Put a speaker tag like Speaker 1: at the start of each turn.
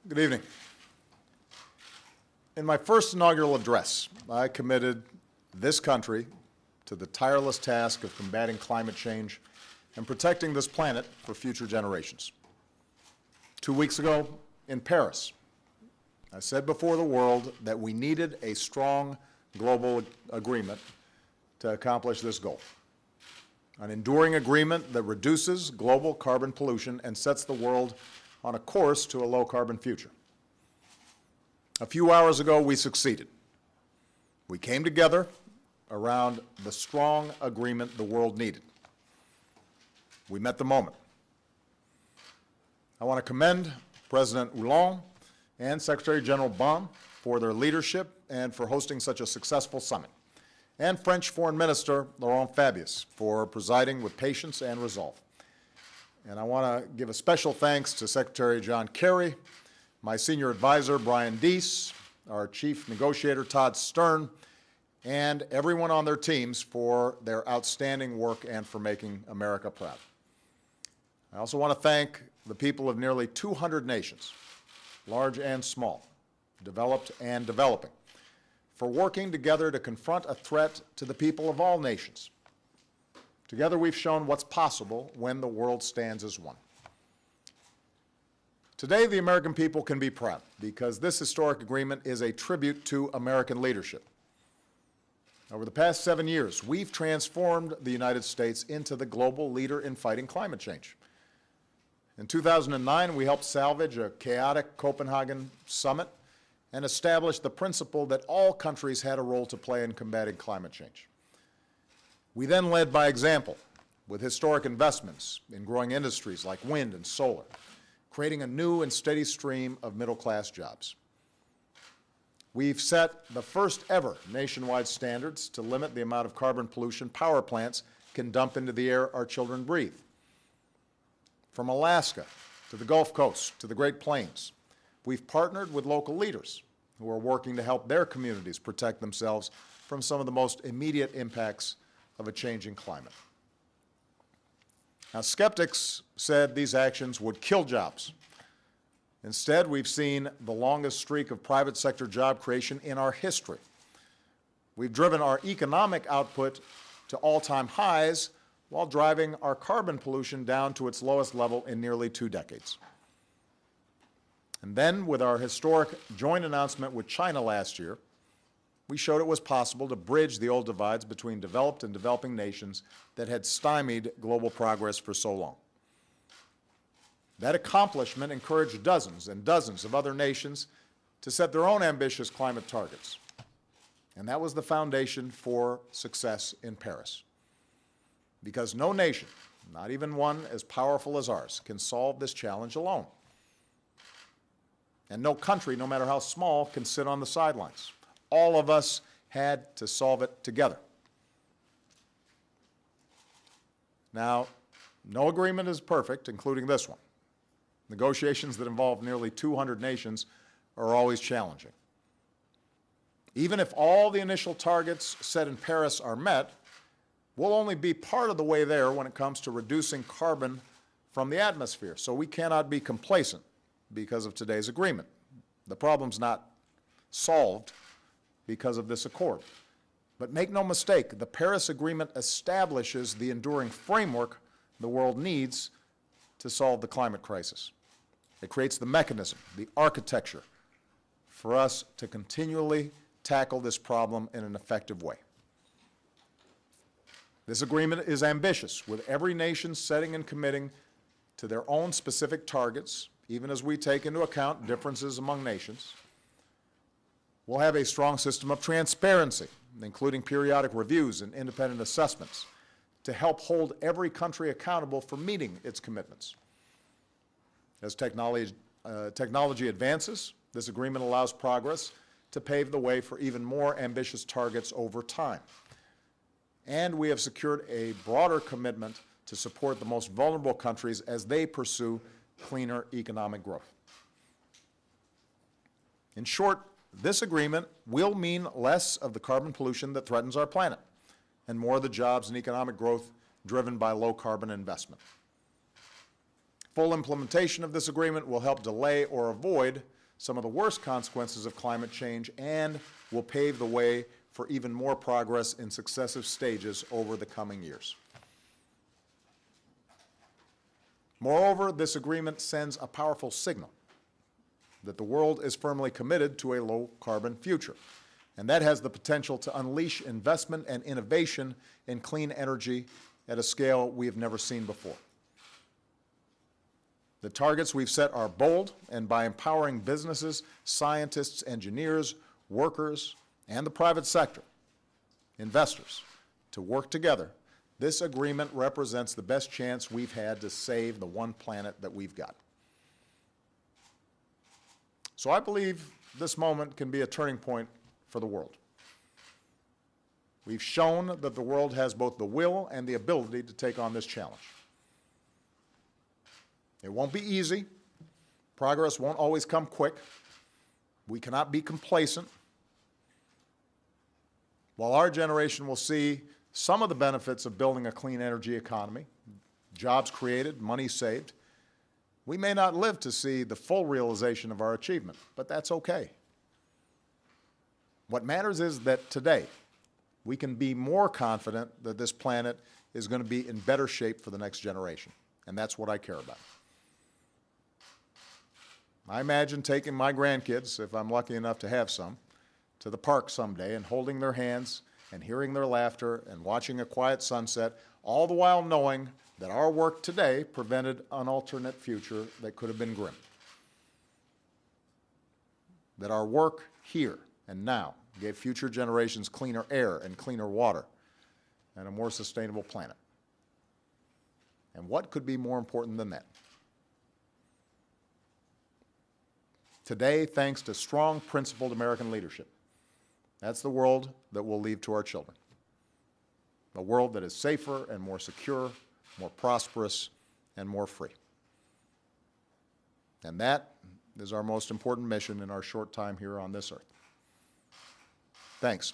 Speaker 1: Good evening. In my first inaugural address, I committed this country to the tireless task of combating climate change and protecting this planet for future generations. 2 weeks ago in Paris, I said before the world that we needed a strong global agreement to accomplish this goal. An enduring agreement that reduces global carbon pollution and sets the world on a course to a low-carbon future. A few hours ago, we succeeded. We came together around the strong agreement the world needed. We met the moment. I want to commend President Hollande and Secretary General Ban for their leadership and for hosting such a successful summit, and French Foreign Minister Laurent Fabius for presiding with patience and resolve. And I want to give a special thanks to Secretary John Kerry, my senior advisor Brian Deese, our chief negotiator Todd Stern, and everyone on their teams for their outstanding work and for making America proud. I also want to thank the people of nearly 200 nations, large and small, developed and developing, for working together to confront a threat to the people of all nations. Together we've shown what's possible when the world stands as one. Today the American people can be proud because this historic agreement is a tribute to American leadership. Over the past 7 years, we've transformed the United States into the global leader in fighting climate change. In 2009, we helped salvage a chaotic Copenhagen summit and establish the principle that all countries had a role to play in combating climate change. We then led by example with historic investments in growing industries like wind and solar, creating a new and steady stream of middle-class jobs. We've set the first ever nationwide standards to limit the amount of carbon pollution power plants can dump into the air our children breathe. From Alaska to the Gulf Coast to the Great Plains, we've partnered with local leaders who are working to help their communities protect themselves from some of the most immediate impacts of a changing climate. Now, skeptics said these actions would kill jobs. Instead, we've seen the longest streak of private sector job creation in our history. We've driven our economic output to all-time highs while driving our carbon pollution down to its lowest level in nearly 2 decades. And then, with our historic joint announcement with China last year, we showed it was possible to bridge the old divides between developed and developing nations that had stymied global progress for so long. That accomplishment encouraged dozens and dozens of other nations to set their own ambitious climate targets. And that was the foundation for success in Paris. Because no nation, not even one as powerful as ours, can solve this challenge alone. And no country, no matter how small, can sit on the sidelines. All of us had to solve it together. Now, no agreement is perfect, including this one. Negotiations that involve nearly 200 nations are always challenging. Even if all the initial targets set in Paris are met, we'll only be part of the way there when it comes to reducing carbon from the atmosphere. So we cannot be complacent because of today's agreement. The problem's not solved because of this accord. But make no mistake, the Paris Agreement establishes the enduring framework the world needs to solve the climate crisis. It creates the mechanism, the architecture, for us to continually tackle this problem in an effective way. This agreement is ambitious, with every nation setting and committing to their own specific targets, even as we take into account differences among nations. We'll have a strong system of transparency, including periodic reviews and independent assessments, to help hold every country accountable for meeting its commitments. As technology advances, this agreement allows progress to pave the way for even more ambitious targets over time. And we have secured a broader commitment to support the most vulnerable countries as they pursue cleaner economic growth. In short, this agreement will mean less of the carbon pollution that threatens our planet and more of the jobs and economic growth driven by low-carbon investment. Full implementation of this agreement will help delay or avoid some of the worst consequences of climate change and will pave the way for even more progress in successive stages over the coming years. Moreover, this agreement sends a powerful signal that the world is firmly committed to a low-carbon future, and that has the potential to unleash investment and innovation in clean energy at a scale we have never seen before. The targets we've set are bold, and by empowering businesses, scientists, engineers, workers, and the private sector, investors, to work together, this agreement represents the best chance we've had to save the one planet that we've got. So I believe this moment can be a turning point for the world. We've shown that the world has both the will and the ability to take on this challenge. It won't be easy. Progress won't always come quick. We cannot be complacent. While our generation will see some of the benefits of building a clean energy economy, jobs created, money saved, we may not live to see the full realization of our achievement, but that's okay. What matters is that today, we can be more confident that this planet is going to be in better shape for the next generation, and that's what I care about. I imagine taking my grandkids, if I'm lucky enough to have some, to the park someday and holding their hands and hearing their laughter and watching a quiet sunset, all the while knowing that our work today prevented an alternate future that could have been grim. That our work here and now gave future generations cleaner air and cleaner water and a more sustainable planet. And what could be more important than that? Today, thanks to strong, principled American leadership, that's the world that we'll leave to our children. A world that is safer and more secure, more prosperous, and more free. And that is our most important mission in our short time here on this earth. Thanks.